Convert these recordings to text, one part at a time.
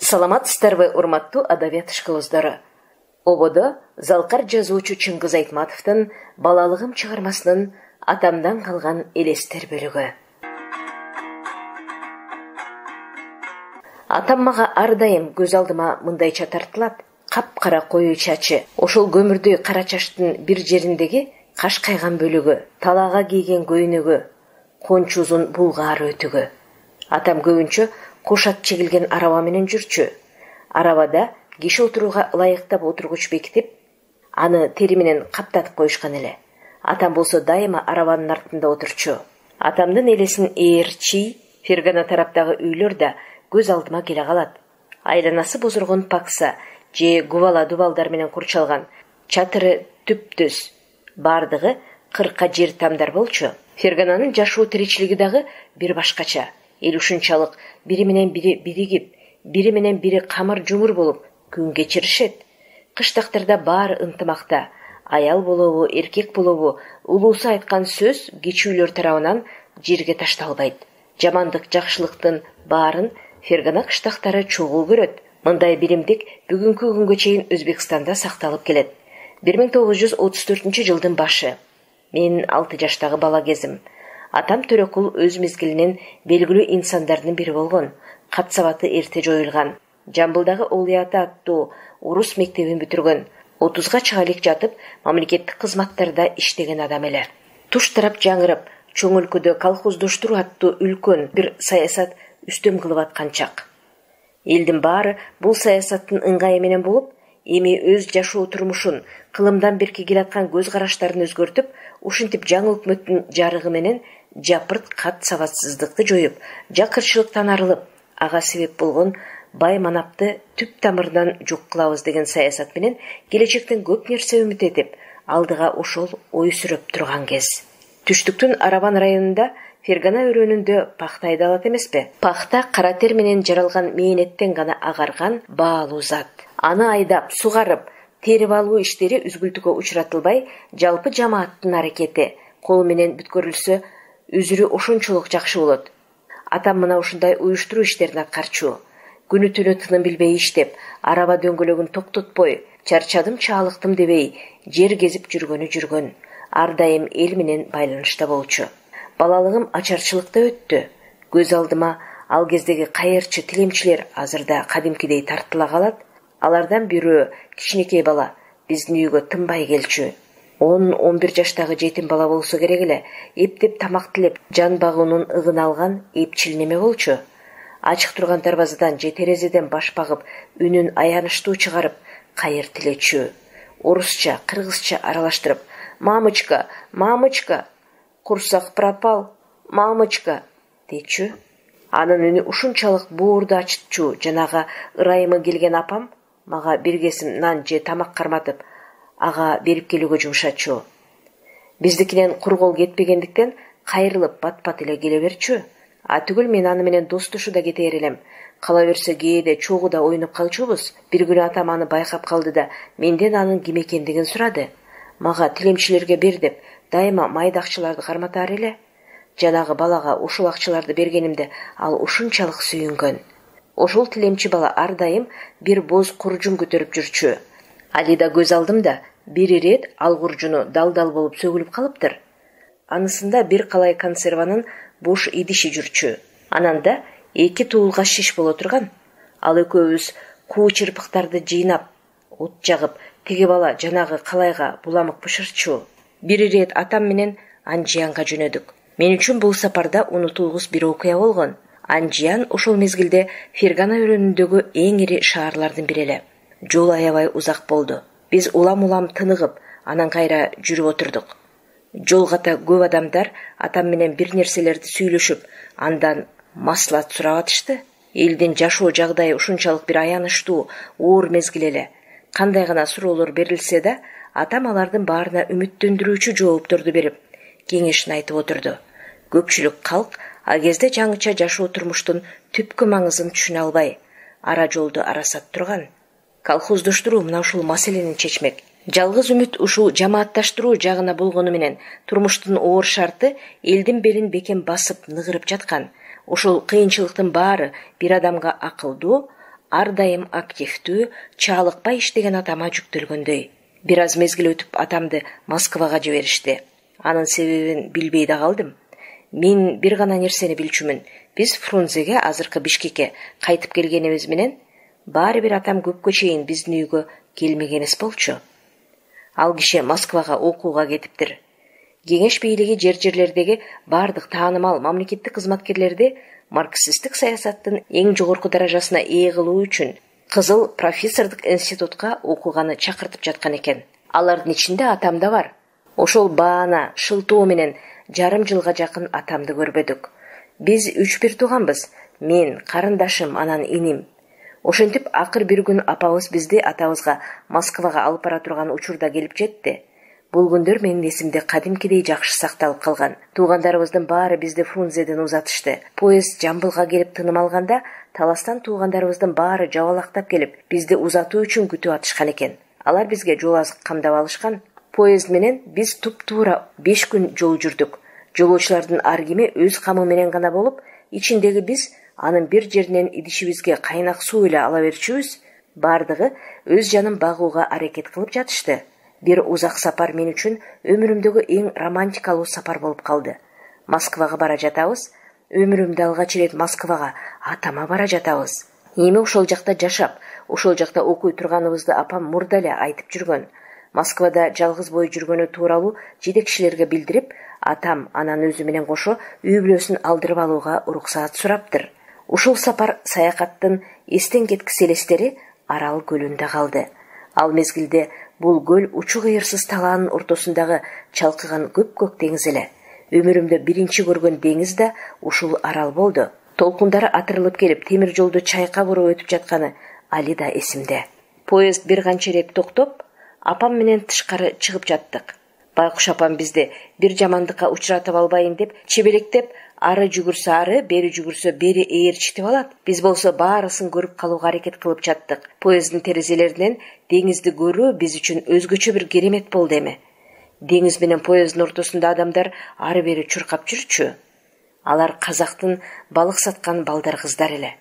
Саламатсыздарбы, урматтуу адабият ишкилоздору. Ободо залкар жазуучу Чыңгыз Айтматовдун балалыгым чыгармасынын атамдан калган элестер бөлүгү. Атам мага ар дайым көз алдыма мындайча тартылат. Капкара коюу чачы, ошол көмүрдөй кара чачтын бир жериндеги кашкайган бөлүгү, талаага кийген көйнөгү, кончу узун булгаар өтүгү. Атам көбүнчө кошат чегилген араба менен жүрчү. Арабада киши отурууга ылайыктап отургуч бекитип, аны тери менен каптатып коюшкан эле. Атам болсо дайыма арабанын артында отурчу. Атамдын элесин ээрчи, Фергана тараптагы үйлөр да көз алдыма келе калат. Айланасы бозоргон пакса же губала дубалдар менен курчалган, чатыры түптөз, бардыгы 40 жер тамдар болчу. Фергананын жашоо тиричилиги дагы бир башкача. Эл ушунчалык бири менен бири биригип, бири менен бири камыр жумур болуп күн кечиришет. Кыштактарда баары ынтымакта. Аял болобу, эркек болобу, улуусу айткан сөз кечүүлөр тарабынан жерге ташталбайт. Жамандык, жакшылыктын баарын Фергана кыштактары чогуу көрөт. Мындай биримдик бүгүнкү күнгө чейин Өзбекстанда сакталып келет. 1934 жылдын башы. Мен 6 жаштагы бала кезим. Атам Төрөкул өз мезгилинен белгилүү инсандардын бири болгон. Катсабаты эрте жоюлган. Жамбылдагы Олуята аттуу орус мектебин бүтүргөн. 30га чыга элек жатып, мамлекеттик кызматтарда иштеген адам эле. Туш тарап жаңырып, чоң өлкөдө колхоздоштуруу аттуу үлкөн бир саясат үстөм кылып аткан чак. Элдин баары бул саясаттын ыңгайы менен болуп, эми өз жашоо турмушун, кылымдан берки келаткан көз караштарын өзгөртүп, ушинтип жаңы өкмөттүн жарыгы менен жапырт кат сабатсыздыкты жоюп, жакырчылыктан арылып, ага себеп болгон бай манапты түп тамырынан жок кылабыз деген саясат менен келечектен көп нерсе үмүт этип, алдыга ошол ой сүрөп турган кез. Түштүктүн Арабан районунда Фергана өрөөнүндө пахта айдалат эмеспи? Пахта кара тер менен жаралган мээнеттен гана агарган баалуу зат. Аны айдап, сугарып, терип алуу иштери үзгүлтүккө учуратылбай, жалпы жамааттын аракети кол менен бүткөрүлсө, үзүрү ошончолук жакшы болот. Атам мына ушундай уюштуруу иштерин аткарчу. Күнү түнү тыным билбей иштеп, араба дөңгөлөгүн токтотпой, чарчадым, чаалыктым дебей, жер кезип жүргөн. Ар дайым эл менен байланышта болчу. Балалыгым ачарчылыкта өттү. Көз алдыма ал кездеги кайырчы тилемчилер азырда кадимкидей тартыла калат. Алардан бирөө кичинекей бала биздин үйгө тынбай келчү. 10-11 жаштагы жетим бала болсо керек эле, эптеп тамак тилеп, жан багуунун ыгын алган эпчил неме болчу. Ачык турган дарбазадан же терезеден баш багып, үнүн аянычтуу чыгарып, кайыр тилечү. Орусча, кыргызча аралаштырып, «Мамочка, мамочка, курсак пропал, мамочка» дечү. Анын үнү ушунчалык боорду ачытчу. Жанагы ырайымы келген апам мага бир кесим нан же тамак карматып, ага берип келүүгө жумшачу. Биздикинен кургол кетпегендиктен кайрылып бат-бат эле келе берчү. А түгүл мен аны менен достошуу да кетер элем. Кала берсе кээде чогуу да ойноп калчубуз. Бир күнү атам аны байкап калды да менден анын ким экендигин сурады. Мага тилемчилерге бер деп дайыма майда акчаларды карматар эле. Жанагы балага ушул акчаларды бергенимде ал ушунчалык сүйүнгөн. Ошол тилемчи бала ар дайым бир боз куржун көтөрүп жүрчү. Алида көз алдымда бир ирет ал куржуну дал-дал болуп сөгүлүп калыптыр. Анысында бир калай консерванын бош идиши жүрчү. Ананда 2 туулга шиш боло турган. Ал экөөбүз куу чырпыктарды жыйнап, от жагып, тиги бала жанагы калайга буламык бышырчу. Бир ирет атам менен Анжиянга жөнөдүк. Мен үчүн бул сапарда унутулгус бир окуя болгон. Анжиян ошол мезгилде Фергана өрөөнүндөгү эң ири шаарлардын бири эле. Жол аябай узак болду. Биз улам тыныгып, анан кайра жүрүп отурдук. Жолгата көп адамдар атам менен бир нерселерди сүйлөшүп, андан маслат сурап атышты. Элдин жашоо жагдайы ушунчалык бир аянычтуу, оор мезгил эле. Кандай гана суроолор берилсе да, атам алардын баарына үмүттөндүрүүчү жоопторду берип, кеңешин айтып отурду. Көпчүлүк калк а кезде жаңыча жашоо турмуштун түпкү маңызын түшүнө албай, ара жолду арасат турган. Колхоздоштуруу мына ушул маселени чечмек. Жалгыз үмүт ушул жамаатташтыруу жагына болгону менен турмуштун оор шарты элдин белин бекем басып, ныгырып жаткан. Ошол кыйынчылыктын баары бир адамга акылдуу, ар дайым активдүү, чалыкпай иштеген атама жүктөлгөндөй. Бир аз мезгил өтүп атамды Москвага жиберишти. Анын себебин билбей да калдым. Мен бир гана нерсени билчүмүн. Биз Фрунзеге, азыркы Бишкекке кайтып келгенибиз менен баары бир атам көпкө чейин биздин үйгө келмеген эмес болчу. Ал киши Москвага окууга кетиптир. Кеңеш бийлиги жер-жерлердеги бардык таанымал мамлекеттик кызматкерлерди марксисттик саясаттын эң жогорку даражасына ээ кылуу үчүн Кызыл профессордук институтка окууганы чакыртып жаткан экен. Алардын ичинде атам да бар. Ошол баана шылтоо менен жарым жылга жакын атамды көрбөдүк. Биз 3-1 тууганбыз. Мен, карындашым, анан иним. Ошентип акыр бир күн апабыз бизди атабызга Москвага алып бара турган учурда келип жетти. Бул күндөр менин эсимде кадимкидей жакшы сакталып калган. Туугандарыбыздын баары бизди Фрунзеден узатышты. Поезд Жамбылга келип тыным алганда, Таластан туугандарыбыздын баары жабалактап келип, бизди узатуу үчүн күтүп атышкан экен. Алар бизге жол азык камдап алышкан. Поезд менен биз туп-туура 5 күн жол жүрдүк. Жолоочулардын ар кими өз камы менен гана болуп, ичиндеги биз анын бир жеринен идишибизге кайнак суу эле ала берчүбүз, бардыгы өз жанын багууга аракет кылып жатышты. Бир узак сапар мен үчүн өмүрүмдөгү эң романтикалуу сапар болуп калды. Москвага бара жатабыз. Өмүрүмдө алгач ирет Москвага, атама бара жатабыз. Эми ошол жакта жашап, ошол жакта окуй турганыбызды апам мурда эле айтып жүргөн. Москвада жалгыз бой жүргөнү тууралуу жетекчилерге билдирип, атам анан өзү менен кошо үй бүлөсүн алдырып алууга уруксаат сураптыр. Ушул сапар саякаттын эстен кеткис элестери Арал көлүндө калды. Ал мезгилде бул көл учу кыйырсыз талаанын ортосундагы чалкыган көк деңиз эле. Өмүрүмдө биринчи көргөн деңиз да ушул Арал болду. Толкундары атырылып келип, темир жолду чайкап уруп өтүп жатканы али да эсимде. Поезд бир канча ирет токтоп, апам менен тышкары чыгып жаттык. Байкуш апам бизди бир жамандыкка учуратып албайын деп, чебелектеп, ары жүгүрсө ары, бери жүгүрсө бери ээрчитип алат. Биз болсо баарысын көрүп калууга аракет кылып жаттык. Поезддин терезелеринен деңизди көрүү биз үчүн өзгөчө бир керемет болду эми. Деңиз менен поезддин ортосунда адамдар ары бери чуркап жүрчү. Алар казактын балык саткан балдар кыздар эле.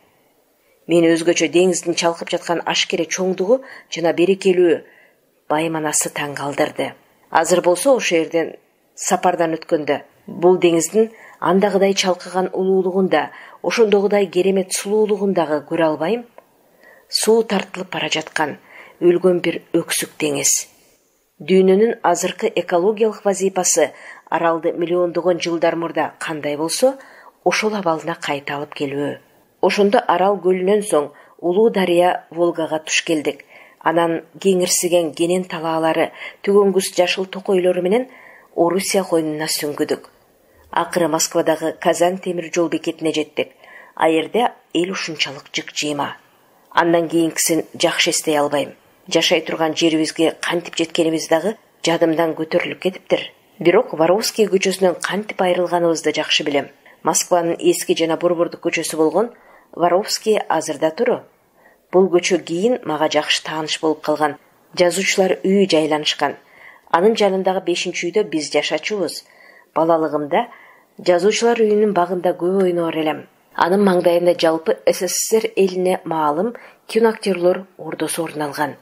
Мен өзгөчө деңиздин чалкып жаткан ашкере чоңдугу жана берекелүү байманасы таң калтырды. Азыр болсо ошо жерден сапардан өткөндө бул деңиздин андагыдай чалкыган улуулугун да, ошондогудай керемет сулуулугун дагы көрө албайм. Суу тартылып бара жаткан өлгөн бир өксүк деңиз. Дүйнөнүн азыркы экологиялык вазифасы Аралды миллиондогон жылдар мурда кандай болсо, ошол абалына кайта алып келүү. Ошондо Арал көлүнөн соң улуу дарыя Волгага туш келдик. Анан кеңирсиген кенен талаалары, түгөнгүс жашыл токойлору менен Орусия койнуна сүңгүдүк. Акыры Москвадагы Казань темир жол бекетине жеттик. Аерде эл ушунчалык жык-жыйма. Андан кийинкисин жакшы эстей албайм. Жашай турган жерибизге кантип жеткенибиз дагы жадымдан көтөрүлүп кетиптир. Бирок Воровский көчөсүнөн кантип айрылганыбызды жакшы билем. Москванын эски жана борбордук көчөсү болгон Воровский азырда туру. Бул көчө кийин мага жакшы тааныш болуп калган жазуучулар үйү жайланышкан. Анын жанындагы 5-үйдө биз жашачубуз. Балалыгымда жазуучулар үйүнүн багында көп ойноор элем. Анын маңдайында жалпы СССР элине маалым киноактерлор ордосу орун алган.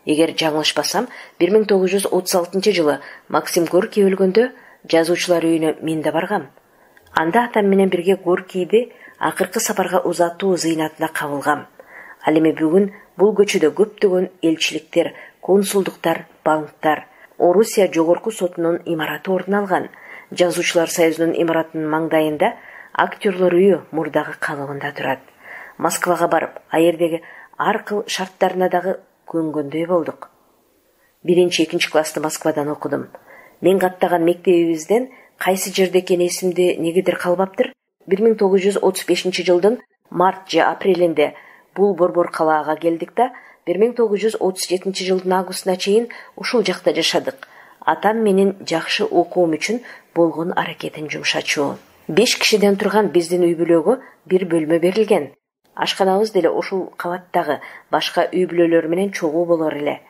Эгер жаңылышпасам, 1936 жылы Максим Горький өлгөндө жазуучулар үйүнө мен да баргам. Анда атам менен бирге Горькийди акыркы сапарга узатуу зыйнатына кабылгам. Ал эми бүгүн бул көчөдө көптөгөн элчиликтер, консулдуктар, банктар, Орусия жогорку сотунун имараты орун алган. Жазуучулар союзунун имаратынын маңдайында актерлор үйү мурдагы калыбында турат. Москвага барып, аердеги ар кыл шарттарына дагы көнгөндөй болдук. 1-2 классты Москвадан окудум. Мен каттаган мектебибизден кайсы жерде экени эсимде негедир калбаптыр. 1935 жылдын март же апрелинде бул борбор калаага келдик да, 1937 жылдын августуна чейин ушул жакта жашадык. Атам менин жакшы окуум үчүн болгон аракетин жумшачу. 5 кишиден турган биздин үй бүлөгө бир бөлмө берилген. Ашканабыз деле ушул кабаттагы башка үй бүлөлөр менен чогуу болор эле.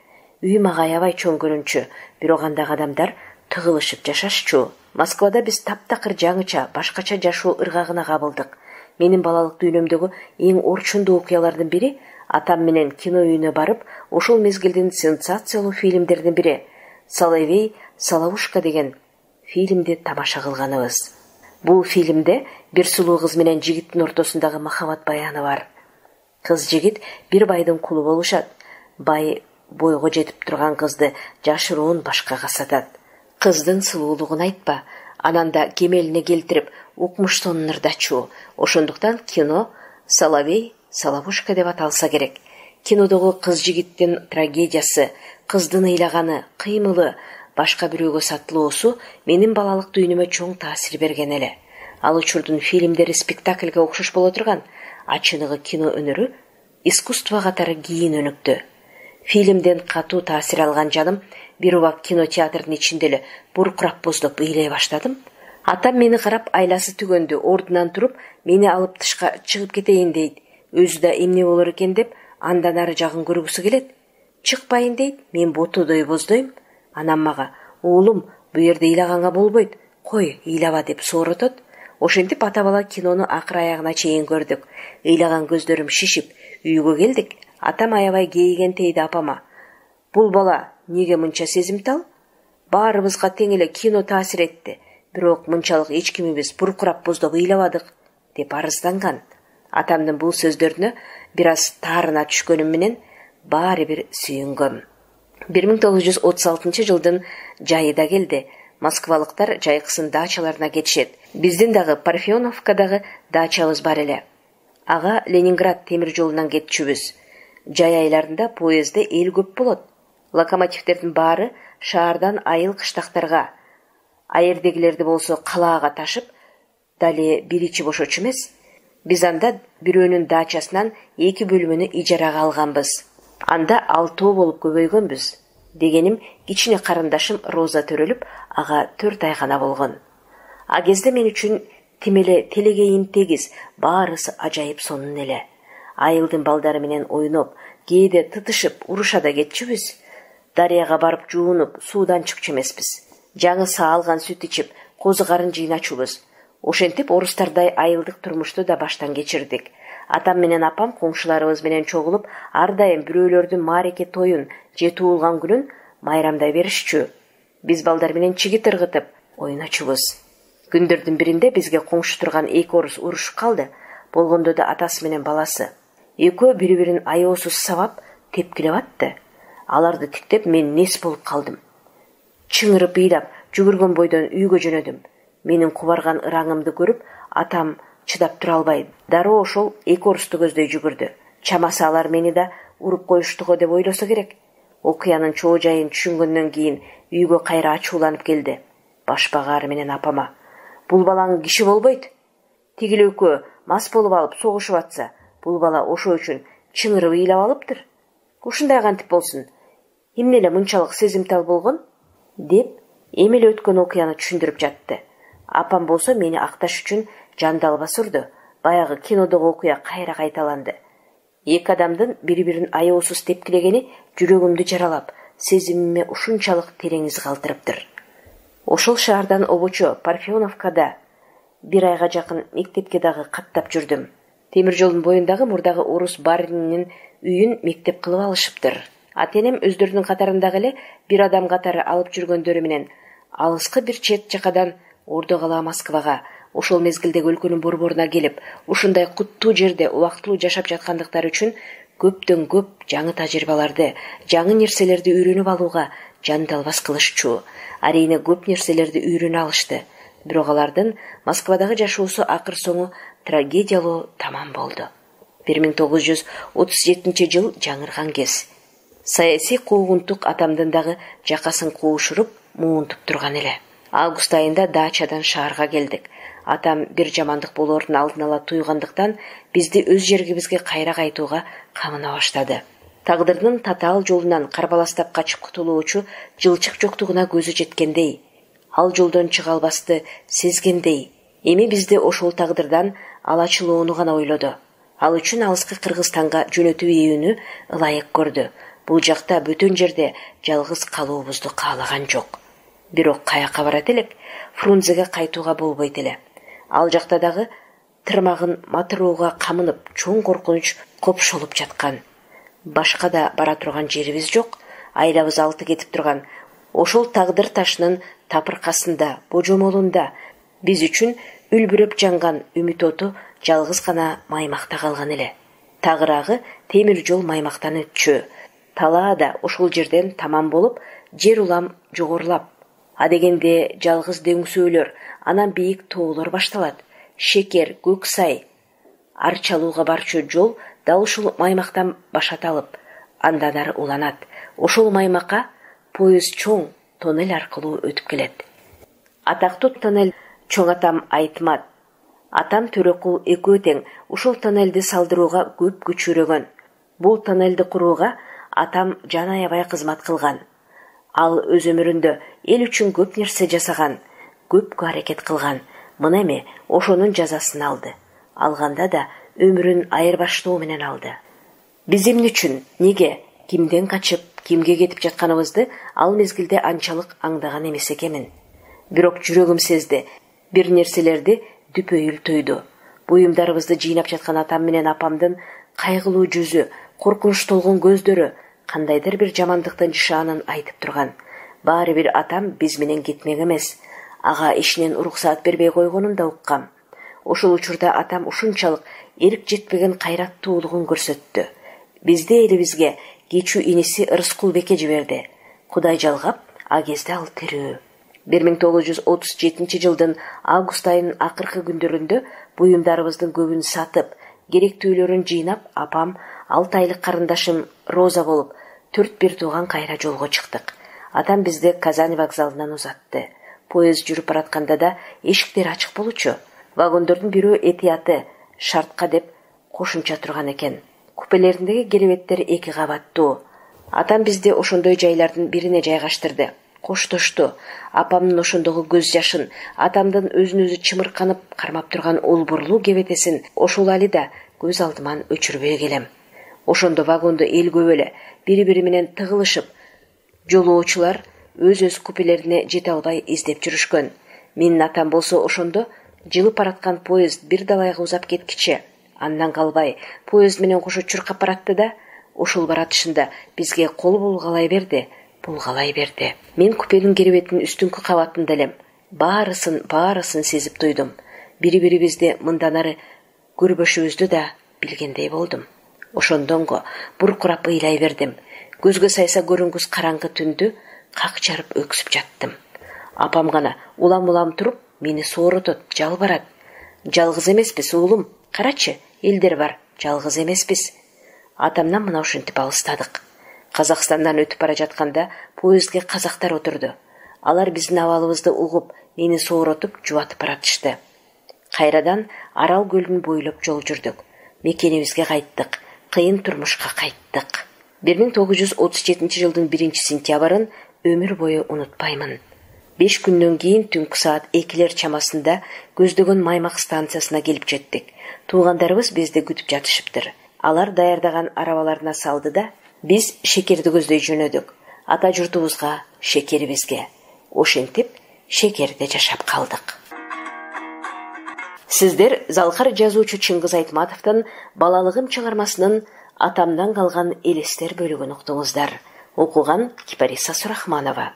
Үй мага аябай чоң көрүнчү, бирок андагы адамдар тыгылышып жашашчу. Москвада биз таптакыр жаңыча, башкача жашоо ыргагына кабылдык. Менин балалык дүйнөмдөгү эң орчундуу окуялардын бири атам менен кино үйүнө барып, ошол мезгилдин сенсациялуу фильмдердин бири «Соловей, Соловушка» деген фильмди тамаша кылганыбыз. Бул фильмде бир сулуу кыз менен жигиттин ортосундагы махабат баяны бар. Кыз-жигит бир байдын кулу болушат. Бай бойго жетип турган кызды жашыруун башкага сатат. Кыздын сулуулугун айтпа, анан да кемелине келтирип, укмуш сонун ырдачуу. Ошондуктан кино «Соловей, Соловушка» деп аталса керек. Кинодогу кыз-жигиттин трагедиясы, кыздын ыйлаганы, кыймылы, башка бирөөгө сатылуусу менин балалык дүйнөмө чоң таасир берген эле. Ал учурдун фильмдери спектакльге окшош боло турган, ачыныгы кино өнөрү искусство катары кийин өнүктү. Фильмден катуу таасир алган жаным бир убак кинотеатрдын ичинде эле буркурап боздоп ыйлай баштадым. Атам мени карап айласы түгөндү, ордунан туруп, мени алып тышка чыгып кетейин дейт. Өзү да эмне болор экен деп, андан ары жагын көргүсү келет. Чыкпайын дейт, мен ботодой боздойм. Анам мага: "Уулум, бу жерде ыйлаганга болбойт. Кой, ыйлаба" деп сооротот. Ошентип ата бала кинону акыр аягына чейин көрдүк. Ыйлаган көздөрүм шишип, үйгө келдик. Атам аябай кейиген тейди апама: "Бул бала неге мынча сезимтал? Баарыбызга тең эле кино таасир этти. Бирок мынчалык эч кимибиз буркурап боздоп ыйлабадык" деп арызданган. Атамдын бул сөздөрүнө бир аз таарына түшкөнүм менен баары бир сүйүнгөм. 1936 жайыда келди. Москвалыктар жайкысын дачаларына кетишет. Биздин дагы Парфеновкадагы дачабыз бар эле. Ага Ленинград темир жолунан кетчүбүз. Жай айларында поездде эл көп болот. Локомотивдердин баары шаардан айыл кыштактарга, аердегилерди болсо калаага ташып, дали бир ичи бошочу эмес. Биз анда бирөөнүн дачасынан 2 бөлмөнү ижарага алганбыз. Анда 6 болуп көбөйгөнбүз. Дегеним, кичине карындашым Роза төрөлүп, ага 4 ай гана болгон. А кезде мен үчүн тимеле телегейин тегиз, баарысы ажайып сонун эле. Айылдын балдары менен ойноп, кээде тытышып, уруша да кетчүбүз. Дарыяга барып жуунуп, суудан чыкчу эмеспиз. Жаңы саалган сүт ичип, козу карын жыйначубуз. Ошентип орустардай айылдык турмушту да баштан кечирдик. Атам менен апам коңшуларыбыз менен чогулуп, ар дайым бирөөлөрдүн маареке тоюн же туулган күнүн майрамдай беришчү. Биз балдар менен чигит ыргытып ойночубуз. Күндөрдүн биринде бизге коңшу турган 2 орус урушуп калды. Болгондо да атасы менен баласы. Экөө бири-бирин аyoосуз сабап, тепкилеп атты. Аларды тиктеп мен нес болуп калдым. Чыңырып ыйлап, жүгүргөн бойдон үйгө жөнөдүм. Менин кубарган ыраңымды көрүп, атам чыдап тура албай, дароо ошол 2 орусту көздөй жүгүрдү. Чамасы алар мени да уруп коюштуго деп ойлосо керек. Окуянын чоо жайын түшүнгөндөн кийин үйгө кайра ачууланып келди. Башпагаары менен апама: "Бул балаң киши болбойт. Тигил экөө мас болуп алып согушуп атса, бул бала ошо үчүн чыңырып ыйлап алыптыр. Ушундай кантип болсун? Эмне эле мынчалык сезимтал болгон?" деп эмеле өткөн окуяны түшүндүрүп жатты. Апам болсо мени акташ үчүн жандалбас урду. Баягы кинодогу окуя кайра кайталанды. 2 адамдын бири-бирин аyoосуз тепкилегени жүрөгүмдү жаралап, сезимиме ушунчалык терең из калтырыптыр. Ошол шаардан обочо Парфеновкада 1 айга жакын мектепке дагы каттап жүрдүм. Темир жолдун боюндагы мурдагы орус барининин үйүн мектеп кылып алышыптыр. Ата-энем өздөрүнүн катарындагы эле бир адам катары алып жүргөндөрү менен алыскы бир чет жакадан Ордо кала Москвага, ошол мезгилдеги өлкөнүн борборуна келип, ушундай куттуу жерде убактылуу жашап жаткандыктары үчүн көптөн көп жаңы тажрыйбаларды, жаңы нерселерди үйрөнүп алууга жандалбас кылышчу. Арийне көп нерселерди үйрөнө алышты. Бирок алардын Москвадагы жашоосу акыр соңу трагедиялуу тамам болду. 1937 жыл жаңырган кез. Саясий куугунтук атамдын дагы жакасын куушуруп, муунтуп турган эле. Август айында дачадан шаарга келдик. Атам бир жамандык болоорун алдын ала туйгандыктан бизди өз жергибизге кайра кайтууга камына баштады. Тагдырдын татаал жолунан карбаластап качып кутулуучу жылчык жоктугуна көзү жеткендей, ал жолдон чыга албасты сезгендей, эми бизди ошол тагдырдан алачылоону гана ойлоду. Ал үчүн алыскы Кыргызстанга жөнөтүп ийүүнү ылайык көрдү. Бул жакта бөтөн жерде жалгыз калуубузду каалаган жок. Бирок каяка барат элек, Фрунзеге кайтууга болбойт эле. Ал жакта дагы тырмагын матырууга камынып чоң коркунуч копшолуп жаткан. Башка да бара турган жерибиз жок, айлабыз алты кетип турган. Ошол тагдыр ташынын тапыркасында, божомолунда биз үчүн үлбүрөп жанган үмүт оту жалгыз гана маймакта калган эле. Тагыраагы темир жол маймактан өтчү. Талаа да ошол жерден тамам болуп, жер улам жогорулап. Адегенде жалгыз дөңсөөлөр, анан бийик тоолор башталат. Шекер, Көксай, Арчалууга барчу жол дал ушул маймактан башат алып, андан ары уланат. Ошол маймакка поезд чоң тоннель аркылуу өтүп келет. Атактуу тоннель чоң атам Айтмат, атам Төрөкул экөө тең ушул тоннельди салдырууга көп күч өрөгөн. Бул тоннельди курууга атам жан аябай кызмат кылган. Ал өз өмүрүндө эл үчүн көп нерсе жасаган, көпкө аракет кылган. Мына эми ошонун жазасын алды. Алганда да өмүрүн айырбаштоо менен алды. Биз эмне үчүн, неге, кимден качып, кимге кетип жатканыбызды ал мезгилде анчалык аңдаган эмес экенмин. Бирок жүрөгүм сезди, бир нерселерди дүпөйүл тойду. Буюмдарыбызды жыйнап жаткан атам менен апамдын кайгылуу жүзү, коркунуч толгон көздөрү кандайдыр бир жамандыктын жышаанын айтып турган. Баары бир атам биз менен кетмек эмес. Ага ишинен уруксаат бербей койгонун да уккам. Ошол учурда атам ушунчалык эрик жетпеген кайраттуулугун көрсөттү. Бизди элибизге кечүү иниси Рыскул беке жиберди. Кудай жалгап, а кезде ал тирүү. 1937 жылдын август айынын акыркы күндөрүндө буюмдарыбыздын көбүн сатып, керектүүлөрүн жыйнап, апам 6 айлык карындашым Роза болуп, 4 тууган кайра жолго чыктык. Атам бизди Казань вокзалынан узатты. Поезд жүрүп баратканда да эшиктер ачык болчу. Вагондордун бирөө этияты шартка деп кошумча турган экен. Купелериндеги керебеттер 2 кабаттуу. Атам бизди ошондой жайлардын бирине жайгаштырды. Коштошту. Апамдын ошондогу көз жашын, атамдын өзүн-өзү чымырканып кармап турган олбурлуу кебетесин ошол али да көз алдыман өчүрбөй келем. Ошондо вагондо эл көп эле, бири-бири менен тыгылышып, жолоочулар өз купелерине жете албай издеп жүрүшкөн. Менин атам болсо ошондо жылып бараткан поезд бир далайга узап кеткиче, андан калбай поезд менен кошо чуркап баратты да, ошол баратышында бизге кол булгалай берди. Мен купенин керебетинин үстүнкү кабатында элем. Баарысын сезип туйдум. Бири-бирибизди мындан ары көрбөшүбүздү да билгендей болдум. Ошондонго буркурап ыйлай бердим. Көзгө сайса көрүнгүс караңгы түндү как жарып өксүп жаттым. Апам гана улам туруп мени сооротот, жалбарат. Жалгыз эмеспиз, уулум. Карачы, элдер бар, жалгыз эмеспиз. Атамдан мына ушинтип алыстадык. Казакстандан өтүп бара жатканда поездге казактар отурду. Алар биздин абалыбызды угуп, мени сооротуп, жубатып баратышты. Кайрадан Арал көлүн бойлоп жол жүрдүк. Мекенибизге кайттык, кыйын турмушка кайттык. 1937 жылдын 1-сентябрын өмүр бою унутпаймын. 5 күндөн кийин түнкү саат 2 чамасында көздөгөн маймак станциясына келип жеттик. Туугандарыбыз бизди күтүп жатышыптыр. Алар даярдаган арабаларына салды да, биз шекерди көздөй жөнөдүк. Ата журтубузга, шекерибизге. Ошентип, шекерде жашап калдык. Сиздер залкар жазуучу Чыңгыз Айтматовдун Балалыгым чыгармасынын Атамдан калган элестер бөлүгүн уктуңуздар. Окуган Кипариса Сурахманова.